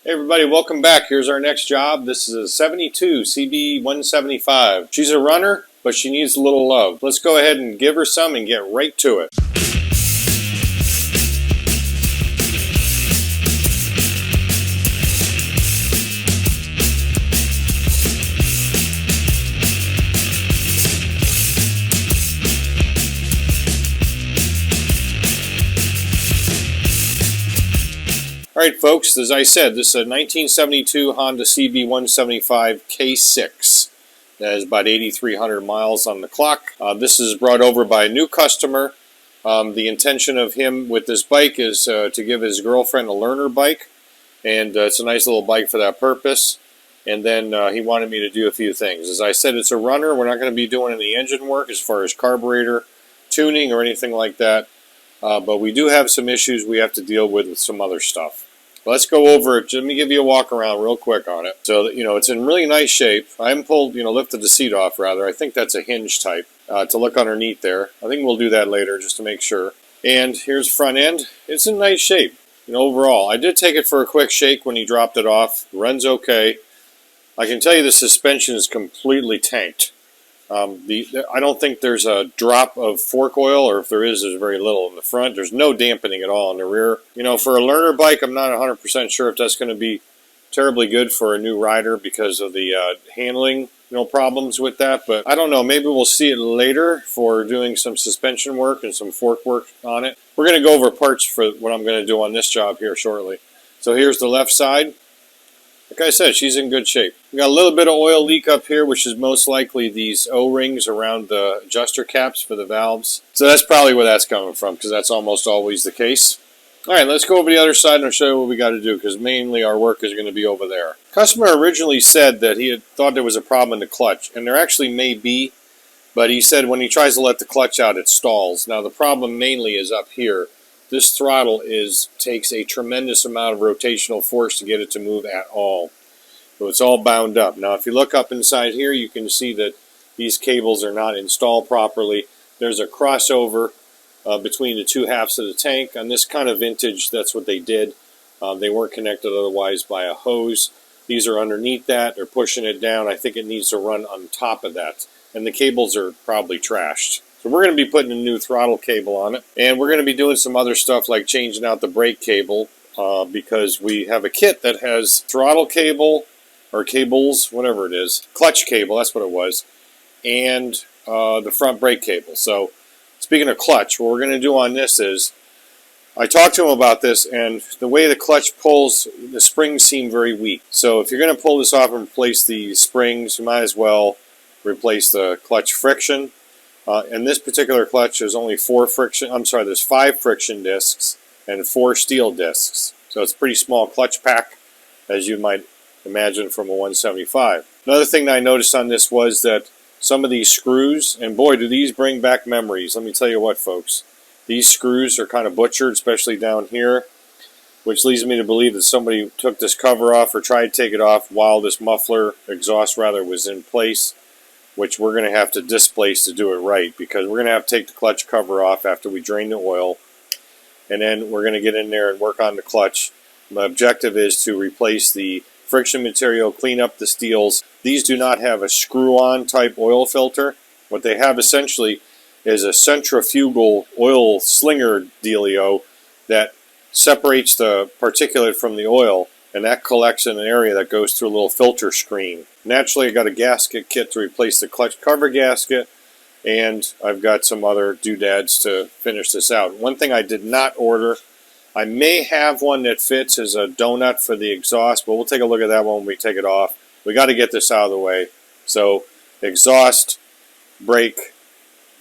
Hey everybody, welcome back. Here's our next job. This is a 72 CB175. She's a runner, but she needs a little love. Let's go ahead and give her some and get right to it. Alright folks, as I said, this is a 1972 Honda CB175 K6. That has about 8,300 miles on the clock. This is brought over by a new customer. The intention of him with this bike is to give his girlfriend a learner bike. And it's a nice little bike for that purpose. And then he wanted me to do a few things. As I said, it's a runner. We're not going to be doing any engine work as far as carburetor tuning or anything like that. But we do have some issues we have to deal with some other stuff. Let's go over it. Let me give you a walk around real quick on it. So, it's in really nice shape. I haven't pulled, lifted the seat off, rather. I think that's a hinge type to look underneath there. I think we'll do that later just to make sure. And here's the front end. It's in nice shape, overall. I did take it for a quick shake when he dropped it off. It runs okay. I can tell you the suspension is completely tanked. I don't think there's a drop of fork oil, or if there is, there's very little in the front. There's no dampening at all in the rear. For a learner bike, I'm not 100% sure if that's going to be terribly good for a new rider because of the handling, problems with that. But I don't know. Maybe we'll see it later for doing some suspension work and some fork work on it. We're going to go over parts for what I'm going to do on this job here shortly. So here's the left side. Like I said, she's in good shape. We got a little bit of oil leak up here, which is most likely these O-rings around the adjuster caps for the valves. So that's probably where that's coming from, because that's almost always the case. All right, let's go over the other side and I'll show you what we got to do, because mainly our work is going to be over there. Customer originally said that he had thought there was a problem in the clutch, and there actually may be, but he said when he tries to let the clutch out, it stalls. Now the problem mainly is up here. This throttle takes a tremendous amount of rotational force to get it to move at all. So it's all bound up. Now if you look up inside here, you can see that these cables are not installed properly. There's a crossover between the two halves of the tank. On this kind of vintage, that's what they did. They weren't connected otherwise by a hose. These are underneath that. They're pushing it down. I think it needs to run on top of that. And the cables are probably trashed. So we're going to be putting a new throttle cable on it. And we're going to be doing some other stuff like changing out the brake cable because we have a kit that has throttle cable or cables, whatever it is, clutch cable, that's what it was, and the front brake cable. So speaking of clutch, what we're going to do on this is, I talked to him about this, and the way the clutch pulls, the springs seem very weak. So if you're going to pull this off and replace the springs, you might as well replace the clutch friction. In this particular clutch, there's only there's 5 friction discs and 4 steel discs. So it's a pretty small clutch pack, as you might imagine from a 175. Another thing that I noticed on this was that some of these screws, and boy, do these bring back memories. Let me tell you what, folks. These screws are kind of butchered, especially down here, which leads me to believe that somebody took this cover off or tried to take it off while this exhaust was in place, which we're going to have to displace to do it right, because we're going to have to take the clutch cover off after we drain the oil, and then we're going to get in there and work on the clutch. My objective is to replace the friction material, clean up the steels. These do not have a screw-on type oil filter. What they have essentially is a centrifugal oil slinger dealio that separates the particulate from the oil, and that collects in an area that goes through a little filter screen. Naturally, I got a gasket kit to replace the clutch cover gasket, and I've got some other doodads to finish this out. One thing I did not order, I may have one that fits as a donut for the exhaust, but we'll take a look at that one when we take it off. We got to get this out of the way. So, exhaust, brake,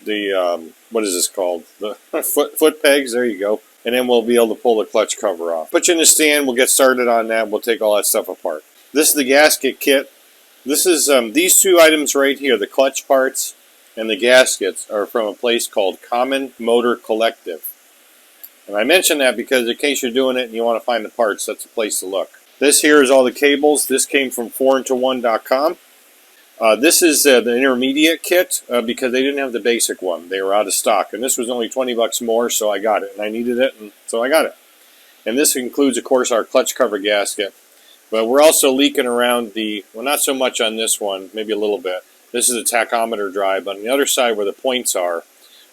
the, what is this called? The foot pegs, there you go. And then we'll be able to pull the clutch cover off. Put you in the stand, we'll get started on that, we'll take all that stuff apart. This is the gasket kit. This is, these 2 items right here, the clutch parts and the gaskets, are from a place called Common Motor Collective. And I mention that because in case you're doing it and you want to find the parts, that's a place to look. This here is all the cables. This came from 4into1.com. This is the intermediate kit because they didn't have the basic one. They were out of stock. And this was only 20 bucks more, so I got it. And I needed it, and so I got it. And this includes, of course, our clutch cover gasket. But we're also leaking around the, well, not so much on this one, maybe a little bit. This is a tachometer drive. On the other side where the points are,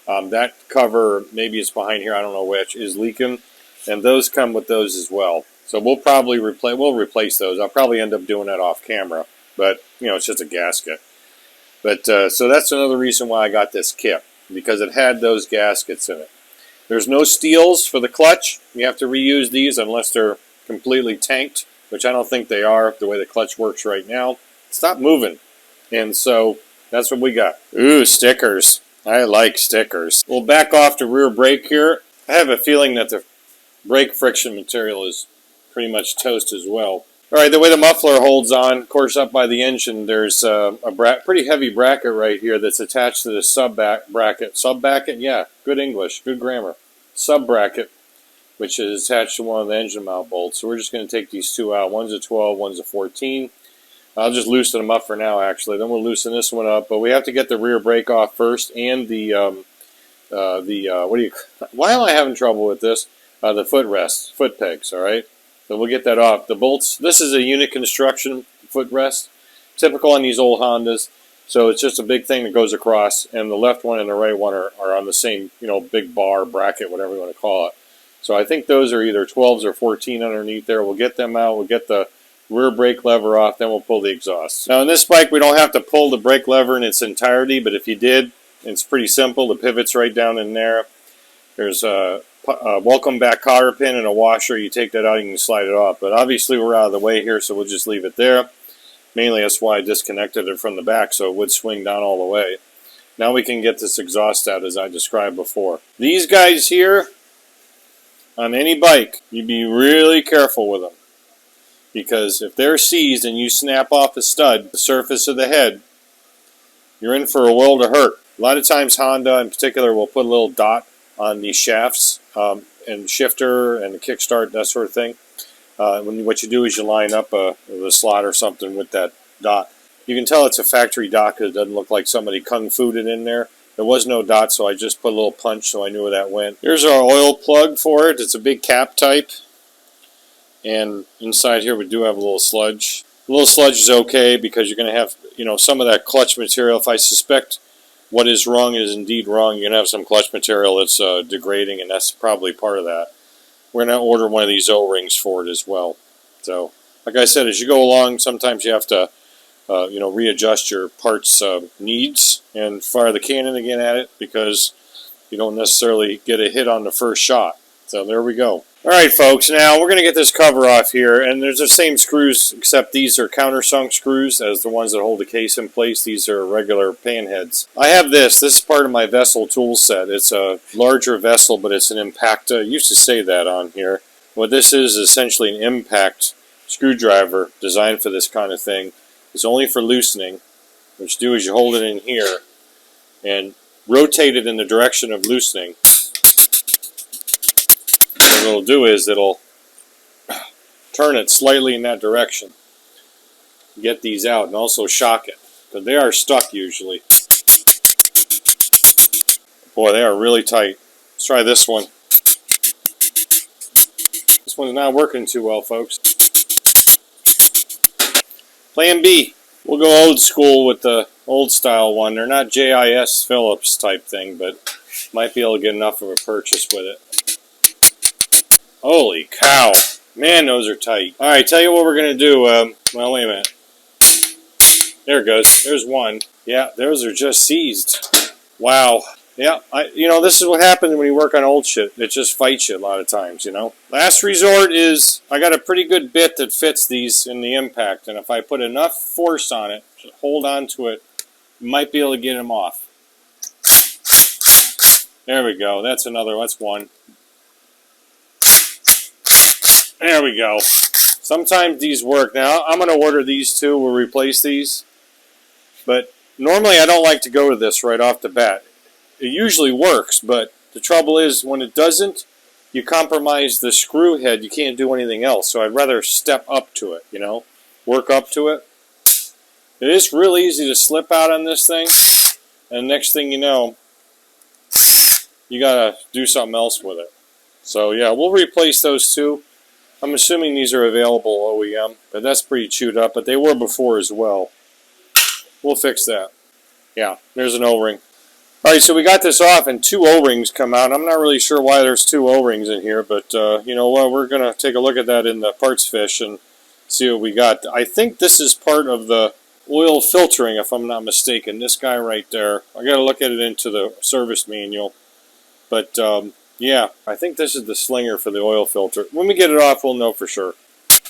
that cover, maybe it's behind here, I don't know which, is leaking. And those come with those as well. So we'll probably replace those. I'll probably end up doing that off camera. But, you know, it's just a gasket. But so that's another reason why I got this kit, because it had those gaskets in it. There's no steels for the clutch. You have to reuse these unless they're completely tanked, which I don't think they are, the way the clutch works right now. Stop moving. And so that's what we got. Ooh, stickers. I like stickers. We'll back off the rear brake here. I have a feeling that the brake friction material is pretty much toast as well. All right, the way the muffler holds on, of course, up by the engine, there's a pretty heavy bracket right here that's attached to the sub-bracket. Sub-bracket? Yeah, good English, good grammar. Sub-bracket, which is attached to one of the engine mount bolts. So we're just going to take these two out. One's a 12, one's a 14. I'll just loosen them up for now, actually. Then we'll loosen this one up. But we have to get the rear brake off first, and why am I having trouble with this? The footrest, foot pegs, all right? So we'll get that off. The bolts, this is a unit construction footrest, typical on these old Hondas. So it's just a big thing that goes across, and the left one and the right one are on the same, you know, big bar, bracket, whatever you want to call it. So I think those are either 12s or 14 underneath there. We'll get them out. We'll get the rear brake lever off, then we'll pull the exhaust. Now in this bike, we don't have to pull the brake lever in its entirety, but if you did, it's pretty simple. The pivot's right down in there. There's a welcome back cotter pin and a washer. You take that out, you can slide it off. But obviously we're out of the way here, so we'll just leave it there. Mainly that's why I disconnected it from the back, so it would swing down all the way. Now we can get this exhaust out as I described before. These guys here, on any bike, you be really careful with them. Because if they're seized and you snap off the stud, the surface of the head, you're in for a world of hurt. A lot of times Honda in particular will put a little dot on these shafts and shifter and the kickstart, that sort of thing. What you do is you line up a slot or something with that dot. You can tell it's a factory dot because it doesn't look like somebody kung fu'd it in there. There was no dot, so I just put a little punch so I knew where that went. Here's our oil plug for it. It's a big cap type. And inside here we do have a little sludge. A little sludge is okay because you're going to have, you know, some of that clutch material. If I suspect what is wrong is indeed wrong, you're going to have some clutch material that's degrading, and that's probably part of that. We're going to order one of these O-rings for it as well. So, like I said, as you go along, sometimes you have to, readjust your parts needs and fire the cannon again at it because you don't necessarily get a hit on the first shot. So there we go. All right, folks, now we're going to get this cover off here, and there's the same screws, except these are countersunk screws as the ones that hold the case in place. These are regular pan heads. I have this is part of my vessel tool set. It's a larger vessel, but it's an impact. I used to say that on here. What this is essentially an impact screwdriver designed for this kind of thing. It's only for loosening. What you do is you hold it in here and rotate it in the direction of loosening. What it'll do is it'll turn it slightly in that direction. Get these out and also shock it. But they are stuck usually. Boy, they are really tight. Let's try this one. This one's not working too well, folks. Plan B. We'll go old school with the old style one. They're not JIS Phillips type thing, but might be able to get enough of a purchase with it. Holy cow. Man, those are tight. Alright, tell you what we're going to do. Well, wait a minute. There it goes. There's one. Yeah, those are just seized. Wow. Yeah, this is what happens when you work on old shit. It just fights you a lot of times, you know. Last resort is, I got a pretty good bit that fits these in the impact. And if I put enough force on it, hold on to it, you might be able to get them off. There we go. That's one. There we go. Sometimes these work. Now, I'm going to order these too. We'll replace these. But normally I don't like to go to this right off the bat. It usually works, but the trouble is when it doesn't, you compromise the screw head. You can't do anything else. So I'd rather step up to it, work up to it. It is real easy to slip out on this thing. And next thing you know, you got to do something else with it. So yeah, we'll replace those two. I'm assuming these are available OEM, but that's pretty chewed up, but they were before as well. We'll fix that. Yeah, there's an O-ring. All right, so we got this off, and 2 O-rings come out. I'm not really sure why there's 2 O-rings in here, but you know what? We're going to take a look at that in the parts fish and see what we got. I think this is part of the oil filtering, if I'm not mistaken. This guy right there. I got to look at it into the service manual. But, yeah, I think this is the slinger for the oil filter. When we get it off, we'll know for sure.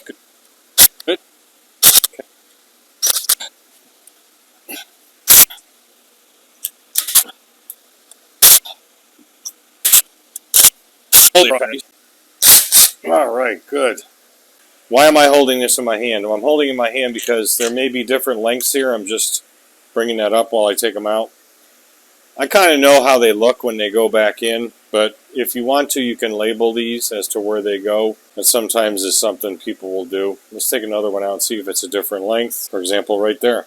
Good. All right, good. Why am I holding this in my hand? Well, I'm holding it in my hand because there may be different lengths here. I'm just bringing that up while I take them out. I kind of know how they look when they go back in, but if you want to, you can label these as to where they go. And sometimes it's something people will do. Let's take another one out and see if it's a different length. For example, right there.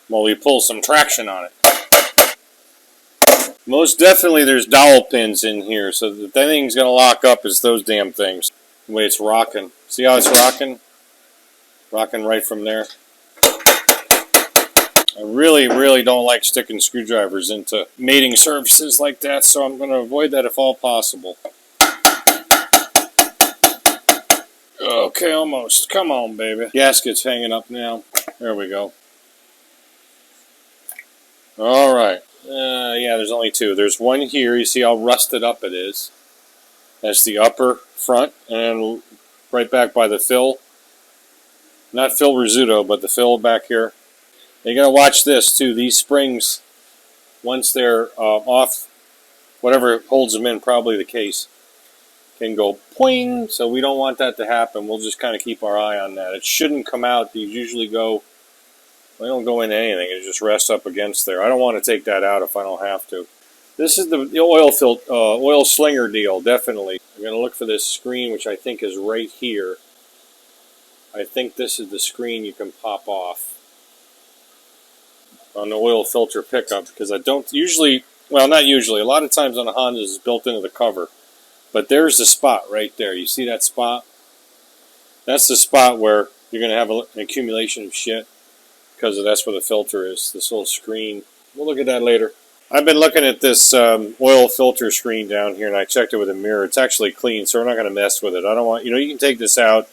Well, we pull some traction on it. Most definitely there's dowel pins in here, so the thing's going to lock up is those damn things. The way it's rocking. See how it's rocking? Rocking right from there. I really, really don't like sticking screwdrivers into mating surfaces like that, so I'm going to avoid that if all possible. Okay, almost. Come on, baby. Gasket's hanging up now. There we go. All right. Yeah, there's only 2. There's one here. You see how rusted up it is. That's the upper front, and right back by the fill. Not fill Rizzuto, but the fill back here. You gotta watch this too. These springs, once they're off, whatever holds them in, probably the case, can go poing. So we don't want that to happen. We'll just kind of keep our eye on that. It shouldn't come out. These usually go. They don't go into anything. It just rests up against there. I don't want to take that out if I don't have to. This is the oil slinger deal, definitely. I'm going to look for this screen, which I think is right here. I think this is the screen you can pop off on the oil filter pickup, because I don't usually, well, not usually, a lot of times on the Hondas it's built into the cover. But there's the spot right there. You see that spot? That's the spot where you're going to have an accumulation of shit. Because that's where the filter is, this little screen. We'll look at that later. I've been looking at this oil filter screen down here, and I checked it with a mirror. It's actually clean, so we're not going to mess with it. I don't want, you can take this out.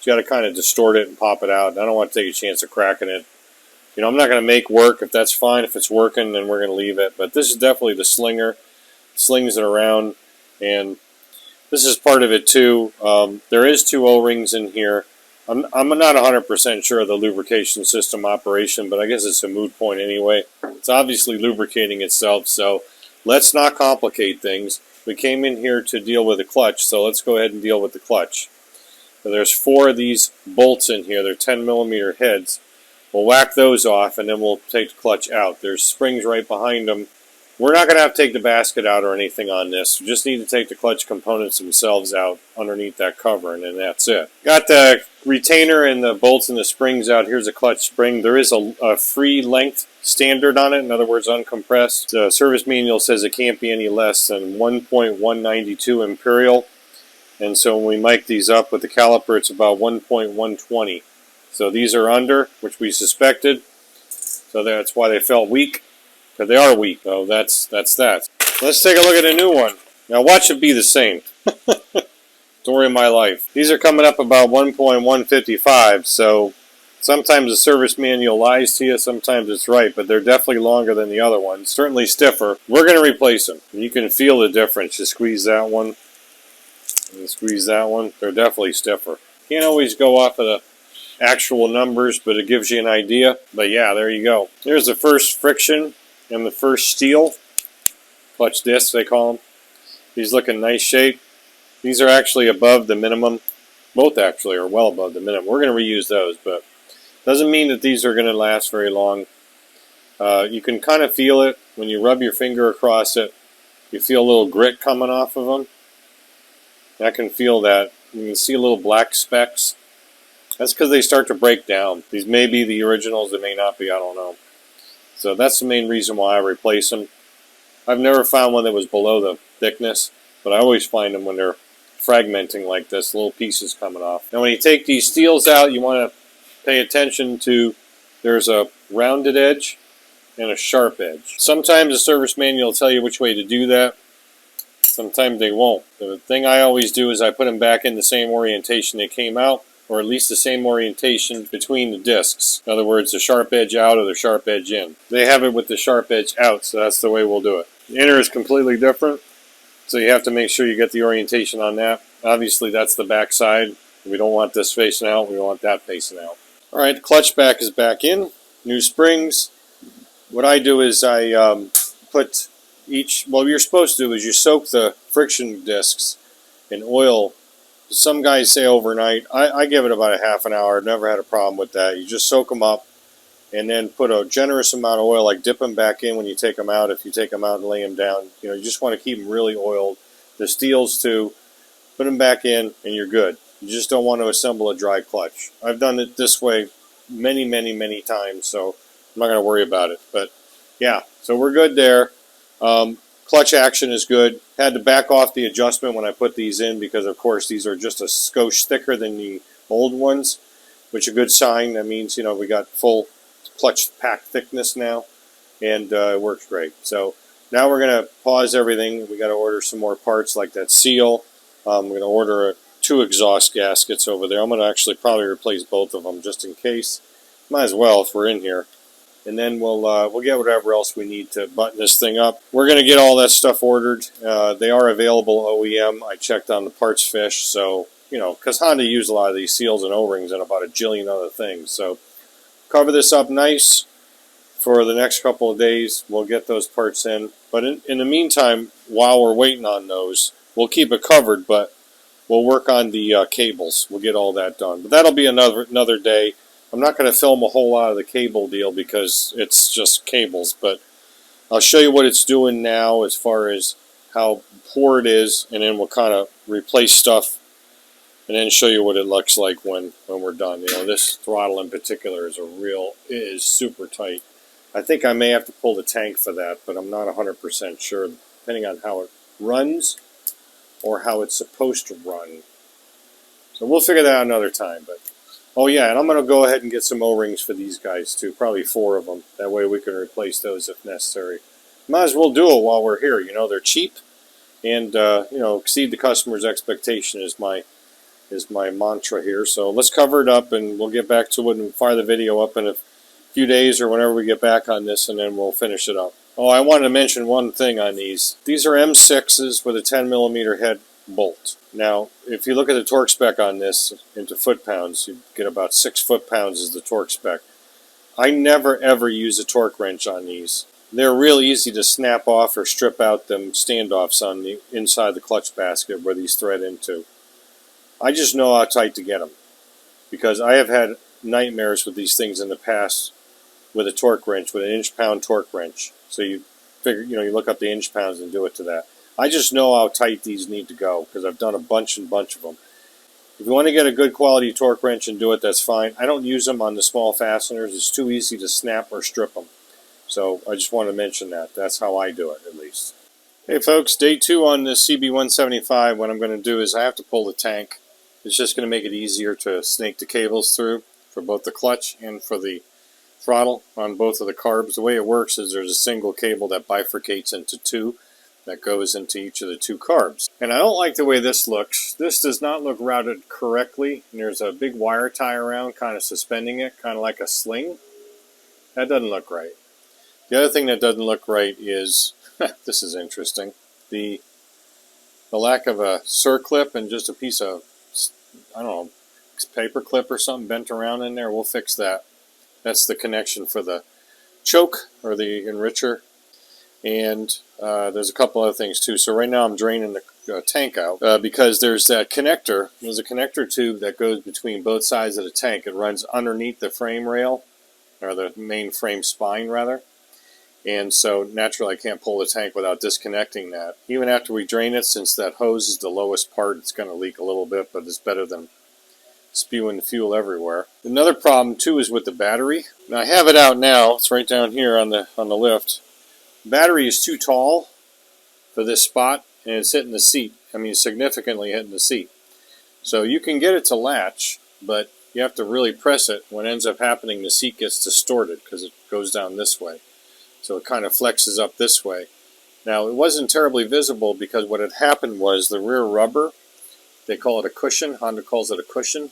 You got to kind of distort it and pop it out. I don't want to take a chance of cracking it. I'm not going to make work. If that's fine, if it's working, then we're going to leave it. But this is definitely the slinger. It slings it around, and this is part of it too. There is 2 O-rings in here. I'm not 100% sure of the lubrication system operation, but I guess it's a moot point anyway. It's obviously lubricating itself, so let's not complicate things. We came in here to deal with the clutch, so let's go ahead and deal with the clutch. So there's 4 of these bolts in here. They're 10mm heads. We'll whack those off, and then we'll take the clutch out. There's springs right behind them. We're not going to have to take the basket out or anything on this. We just need to take the clutch components themselves out underneath that cover, and then that's it. Got the retainer and the bolts and the springs out. Here's a clutch spring. There is a free length standard on it, in other words, uncompressed. The service manual says it can't be any less than 1.192 imperial, and so when we mic these up with the caliper, it's about 1.120. So these are under, which we suspected, so that's why they felt weak. Because they are weak, so that's that. Let's take a look at a new one. Now watch it be the same. Story of my life. These are coming up about 1.155, so sometimes the service manual lies to you, sometimes it's right, but they're definitely longer than the other ones. Certainly stiffer. We're going to replace them. You can feel the difference. You squeeze that one, and squeeze that one. They're definitely stiffer. Can't always go off of the actual numbers, but it gives you an idea. But yeah, there you go. Here's the first friction and the first steel. Clutch discs, they call them. These look in nice shape. These are actually above the minimum. Both actually are well above the minimum. We're going to reuse those, but doesn't mean that these are going to last very long. You can kind of feel it when you rub your finger across it. You feel a little grit coming off of them. I can feel that. You can see a little black specks. That's because they start to break down. These may be the originals, they may not be, I don't know. So that's the main reason why I replace them. I've never found one that was below the thickness. but I always find them when they're fragmenting like this, little pieces coming off. Now when you take these steels out, you want to pay attention to, there's a rounded edge and a sharp edge. Sometimes the service manual will tell you which way to do that. Sometimes they won't. The thing I always do is I put them back in the same orientation they came out, or at least the same orientation between the discs. In other words, the sharp edge out or the sharp edge in. They have it with the sharp edge out, so that's the way we'll do it. The inner is completely different, so you have to make sure you get the orientation on that. Obviously, that's the back side. We don't want this facing out. We want that facing out. All right, the clutch back is back in. New springs. What I do is I put each, what you're supposed to do is you soak the friction discs in oil. Some guys say overnight. I give it about a half an hour. I've never had a problem with that. You just soak them up and then put a generous amount of oil, like dip them back in when you take them out. If you take them out and lay them down, you know, you just want to keep them really oiled. The steels too. Put them back in and you're good. You just don't want to assemble a dry clutch. I've done it this way many, many, many times, so I'm not going to worry about it. But yeah, so we're good there. Clutch action is good. Had to back off the adjustment when I put these in because, of course, these are just a skosh thicker than the old ones, which is a good sign. That means, you know, we got full clutch pack thickness now, and it works great. So now we're going to pause everything. We got to order some more parts like that seal. I'm going to order 2 exhaust gaskets over there. I'm going to actually probably replace both of them just in case. Might as well if we're in here. And then we'll get whatever else we need to button this thing up. We're going to get all that stuff ordered. They are available OEM. I checked on the parts fish, so, you know, because Honda used a lot of these seals and O-rings and about a jillion other things. So cover this up nice for the next couple of days. We'll get those parts in. But in the meantime, while we're waiting on those, we'll keep it covered, but we'll work on the cables. We'll get all that done. But that'll be another day. I'm not going to film a whole lot of the cable deal because it's just cables, but I'll show you what it's doing now as far as how poor it is, and then we'll kind of replace stuff and then show you what it looks like when we're done. You know, this throttle in particular is it is super tight. I think I may have to pull the tank for that, but I'm not 100% sure, depending on how it runs or how it's supposed to run. So we'll figure that out another time, but oh yeah, and I'm going to go ahead and get some O-rings for these guys too, probably 4 of them. That way we can replace those if necessary. Might as well do it while we're here. You know, they're cheap, and you know, exceed the customer's expectation is my mantra here. So let's cover it up, and we'll get back to it and fire the video up in a few days or whenever we get back on this, and then we'll finish it up. Oh, I wanted to mention one thing on these. These are M6s with a 10mm head bolt. Now, if you look at the torque spec on this into foot-pounds, you get about 6 foot-pounds is the torque spec. I never ever use a torque wrench on these. They're real easy to snap off or strip out them standoffs on the inside the clutch basket where these thread into. I just know how tight to get them because I have had nightmares with these things in the past with a torque wrench, with an inch-pound torque wrench. So you figure, you know, you look up the inch-pounds and do it to that. I just know how tight these need to go because I've done a bunch of them. If you want to get a good quality torque wrench and do it, that's fine. I don't use them on the small fasteners. It's too easy to snap or strip them. So I just want to mention that. That's how I do it, at least. Hey folks, day 2 on this CB175. What I'm going to do is I have to pull the tank. It's just going to make it easier to snake the cables through for both the clutch and for the throttle on both of the carbs. The way it works is there's a single cable that bifurcates into 2. That goes into each of the 2 carbs. And I don't like the way this looks. This does not look routed correctly. And there's a big wire tie around kind of suspending it, kind of like a sling. That doesn't look right. The other thing that doesn't look right is, this is interesting, the lack of a circlip and just a piece of, I don't know, paper clip or something bent around in there. We'll fix that. That's the connection for the choke or the enricher. And there's a couple other things too. So right now I'm draining the tank out because there's that connector. There's a connector tube that goes between both sides of the tank. It runs underneath the frame rail, or the main frame spine rather. And so naturally I can't pull the tank without disconnecting that. Even after we drain it, since that hose is the lowest part, it's going to leak a little bit, but it's better than spewing fuel everywhere. Another problem too is with the battery. Now I have it out now. It's right down here on the lift. Battery is too tall for this spot. and it's hitting the seat. I mean, significantly hitting the seat. So you can get it to latch, but you have to really press it. What ends up happening, the seat gets distorted because it goes down this way. So it kind of flexes up this way. Now, it wasn't terribly visible because what had happened was the rear rubber, they call it a cushion, Honda calls it a cushion,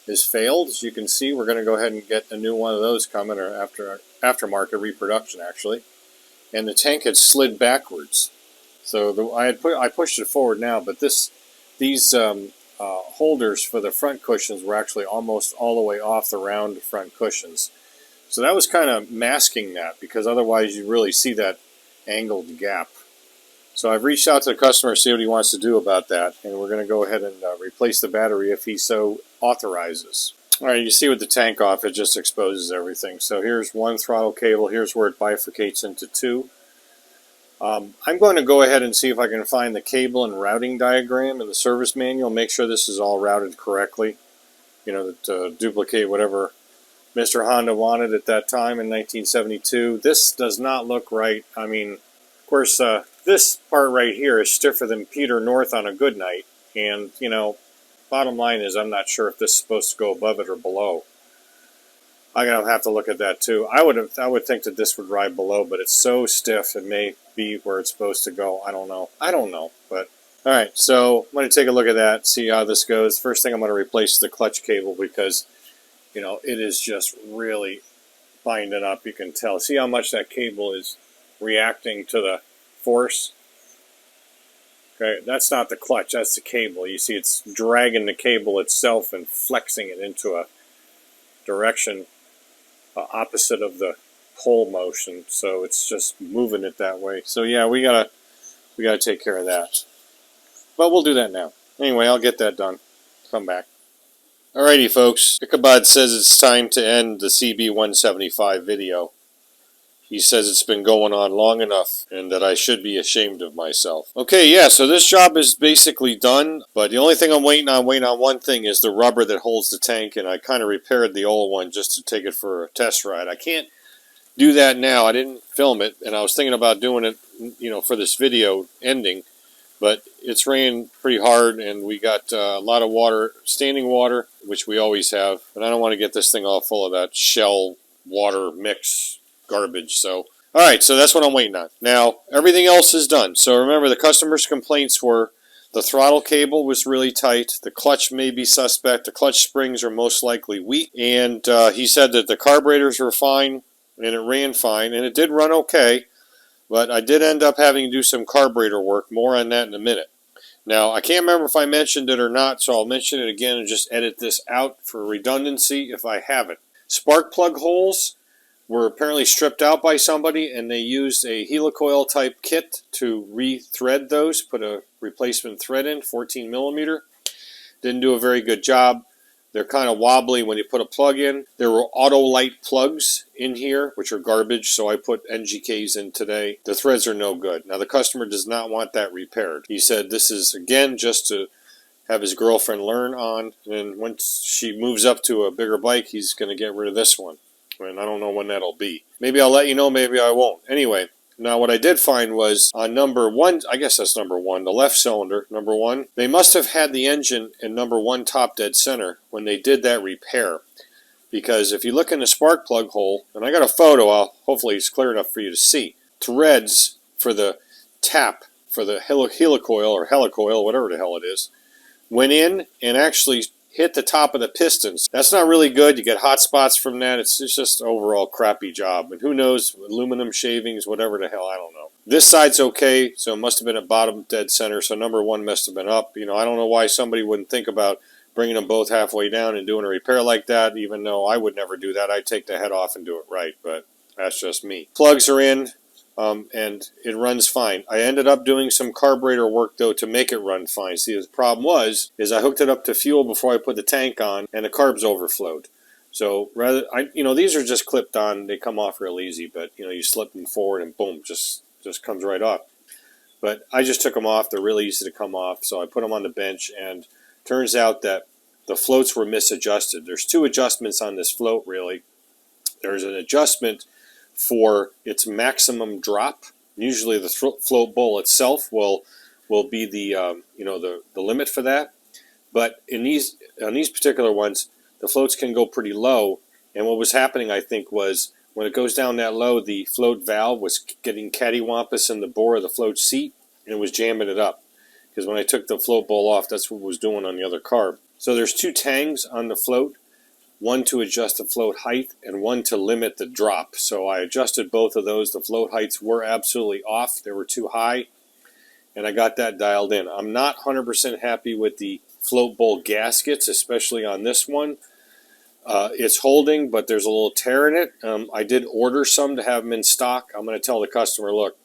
is failed. As you can see, we're going to go ahead and get a new one of those coming, or aftermarket reproduction actually. And the tank had slid backwards. So I pushed it forward now, but these holders for the front cushions were actually almost all the way off the round front cushions. So that was kind of masking that, because otherwise you really see that angled gap. So I've reached out to the customer to see what he wants to do about that, and we're going to go ahead and replace the battery if he so authorizes. Alright, you see with the tank off, it just exposes everything. So here's one throttle cable, here's where it bifurcates into two. I'm going to go ahead and see if I can find the cable and routing diagram in the service manual, make sure this is all routed correctly, you know, to duplicate whatever Mr. Honda wanted at that time in 1972. This does not look right. I mean, of course, this part right here is stiffer than Peter North on a good night, and, you know, bottom line is I'm not sure if this is supposed to go above it or below. I'm going to have to look at that too. I would think that this would ride below, but it's so stiff it may be where it's supposed to go. I don't know. But alright, so I'm going to take a look at that, see how this goes. First thing, I'm going to replace the clutch cable because, you know, it is just really binding up. You can tell. See how much that cable is reacting to the force? Okay, that's not the clutch, that's the cable. You see it's dragging the cable itself and flexing it into a direction opposite of the pole motion, so it's just moving it that way. So yeah, we gotta take care of that. But we'll do that now. Anyway, I'll get that done. Come back. Alrighty folks, Ichabod says it's time to end the CB175 video. He says it's been going on long enough and that I should be ashamed of myself. Okay, yeah, so this job is basically done, but the only thing I'm waiting on one thing is the rubber that holds the tank, and I kind of repaired the old one just to take it for a test ride. I can't do that now. I didn't film it, and I was thinking about doing it, you know, for this video ending, but it's raining pretty hard, and we got a lot of water, standing water, which we always have, and I don't want to get this thing all full of that shell water mix garbage. So alright, so that's what I'm waiting on. Now everything else is done. So remember, the customer's complaints were the throttle cable was really tight, the clutch may be suspect, the clutch springs are most likely weak, and he said that the carburetors were fine and it ran fine, and it did run okay, but I did end up having to do some carburetor work. More on that in a minute. Now I can't remember if I mentioned it or not, so I'll mention it again and just edit this out for redundancy if I haven't. Spark plug holes were apparently stripped out by somebody, and they used a helicoil type kit to re-thread those, put a replacement thread in, 14 millimeter. Didn't do a very good job. They're kind of wobbly when you put a plug in. There were auto-light plugs in here, which are garbage, so I put NGKs in today. The threads are no good. Now the customer does not want that repaired. He said this is, again, just to have his girlfriend learn on, and once she moves up to a bigger bike, he's going to get rid of this one. And I don't know when that'll be. Maybe I'll let you know, maybe I won't. Anyway, now what I did find was on number one, I guess that's number one, the left cylinder, number one, they must have had the engine in number one top dead center when they did that repair. Because if you look in the spark plug hole, and I got a photo, hopefully it's clear enough for you to see, threads for the tap for the helicoil or helicoil, whatever the hell it is, went in and actually hit the top of the pistons. That's not really good. You get hot spots from that. It's just overall crappy job. And who knows, aluminum shavings, whatever the hell, I don't know. This side's okay, so it must have been at bottom dead center, so number one must have been up. You know, I don't know why somebody wouldn't think about bringing them both halfway down and doing a repair like that, even though I would never do that. I'd take the head off and do it right, but that's just me. Plugs are in. And it runs fine. I ended up doing some carburetor work though to make it run fine. See, the problem is I hooked it up to fuel before I put the tank on, and the carbs overflowed. So these are just clipped on. They come off real easy, but you slip them forward and boom, just comes right off. But I just took them off. They're really easy to come off. So I put them on the bench, and turns out that the floats were misadjusted. There's two adjustments on this float really. There's an adjustment for its maximum drop. Usually the float bowl itself will will be the you know, the limit for that. But on these particular ones, the floats can go pretty low. And what was happening, I think, was when it goes down that low, the float valve was getting cattywampus in the bore of the float seat, and it was jamming it up. Because when I took the float bowl off, that's what it was doing on the other carb. So there's two tangs on the float, one to adjust the float height and one to limit the drop. So I adjusted both of those. The float heights were absolutely off. They were too high, and I got that dialed in. I'm not 100% happy with the float bowl gaskets, especially on this one. It's holding, but there's a little tear in it. I did order some to have them in stock. I'm going to tell the customer, look,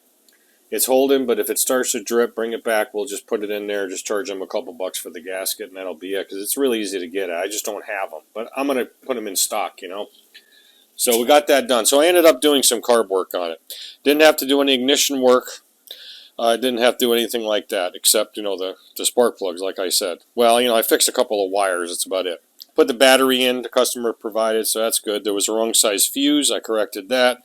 it's holding, but if it starts to drip, bring it back. We'll just put it in there, just charge them a couple bucks for the gasket, and that'll be it, because it's really easy to get at. I just don't have them, but I'm going to put them in stock, you know. So we got that done. So I ended up doing some carb work on it. Didn't have to do any ignition work. I didn't have to do anything like that, except, you know, the spark plugs, like I said. Well, you know, I fixed a couple of wires. That's about it. Put the battery in, the customer provided, so that's good. There was a wrong size fuse. I corrected that.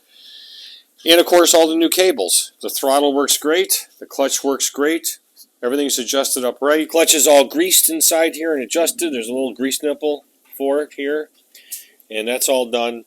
And, of course, all the new cables. The throttle works great. The clutch works great. Everything's adjusted upright. Clutch is all greased inside here and adjusted. There's a little grease nipple for it here. And that's all done.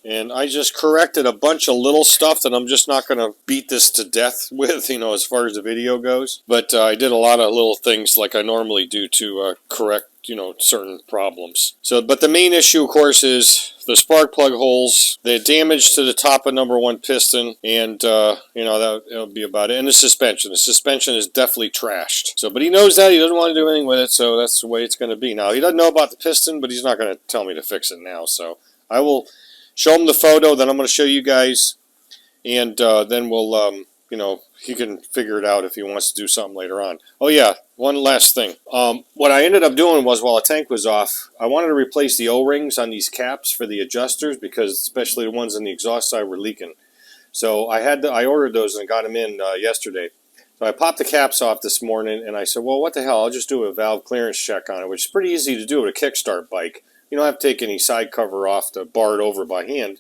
And I just corrected a bunch of little stuff that I'm just not going to beat this to death with, you know, as far as the video goes. But I did a lot of little things like I normally do to correct, you know, certain problems. So, but the main issue, of course, is the spark plug holes, the damage to the top of number one piston, and, you know, that'll be about it. And the suspension. The suspension is definitely trashed. So, but he knows that. He doesn't want to do anything with it, so that's the way it's going to be. Now, he doesn't know about the piston, but he's not going to tell me to fix it now. So, I will show him the photo, then I'm going to show you guys, and then we'll, you know, he can figure it out if he wants to do something later on. Oh yeah, one last thing. What I ended up doing was, while the tank was off, I wanted to replace the O-rings on these caps for the adjusters, because especially the ones on the exhaust side were leaking. So I ordered those and got them in yesterday. So I popped the caps off this morning, and I said, well, what the hell, I'll just do a valve clearance check on it, which is pretty easy to do with a kickstart bike. You don't have to take any side cover off to bar it over by hand.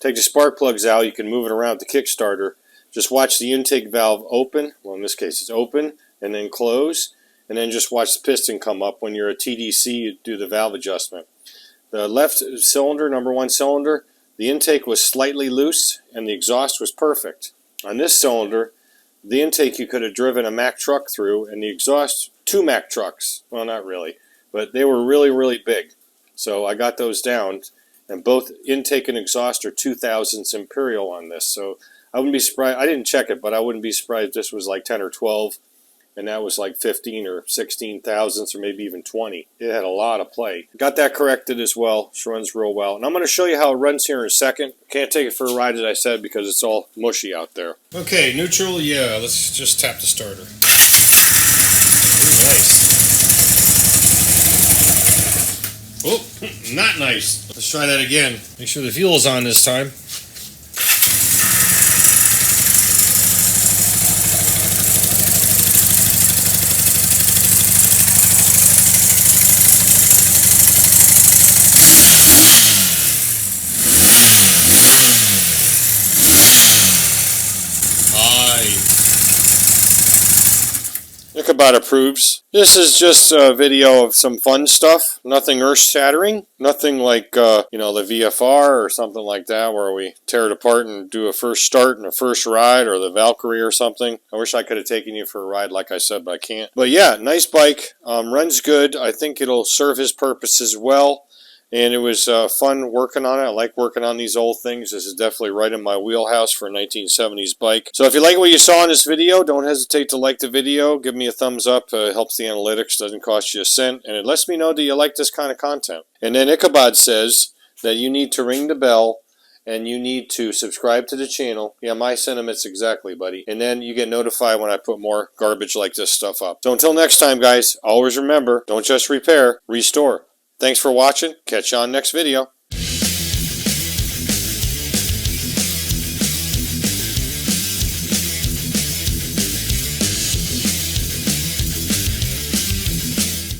Take the spark plugs out. You can move it around the Kickstarter. Just watch the intake valve open. Well, in this case, it's open and then close. And then just watch the piston come up. When you're a TDC, you do the valve adjustment. The left cylinder, number one cylinder, the intake was slightly loose and the exhaust was perfect. On this cylinder, the intake you could have driven a Mack truck through, and the exhaust, 2 Mack trucks. Well, not really, but they were really, really big. So I got those down, and both intake and exhaust are 2000s Imperial on this. So I wouldn't be surprised. I didn't check it, but I wouldn't be surprised if this was like 10 or 12, and that was like 15 or 16 thousandths, or maybe even 20. It had a lot of play. Got that corrected as well. It runs real well. And I'm going to show you how it runs here in a second. Can't take it for a ride, as I said, because it's all mushy out there. Okay, neutral, yeah. Let's just tap the starter. Ooh, nice. Oh, not nice. Let's try that again. Make sure the fuel's on this time. Ichabod approves. This is just a video of some fun stuff. Nothing earth-shattering. Nothing like, you know, the VFR or something like that, where we tear it apart and do a first start and a first ride, or the Valkyrie or something. I wish I could have taken you for a ride, like I said, but I can't. But yeah, nice bike. Runs good. I think it'll serve his purposes well. And it was fun working on it. I like working on these old things. This is definitely right in my wheelhouse for a 1970s bike. So if you like what you saw in this video, don't hesitate to like the video. Give me a thumbs up. It helps the analytics. Doesn't cost you a cent. And it lets me know that you like this kind of content. And then Ichabod says that you need to ring the bell and you need to subscribe to the channel. Yeah, my sentiments exactly, buddy. And then you get notified when I put more garbage like this stuff up. So until next time, guys, always remember, don't just repair, restore. Thanks for watching. Catch you on next video.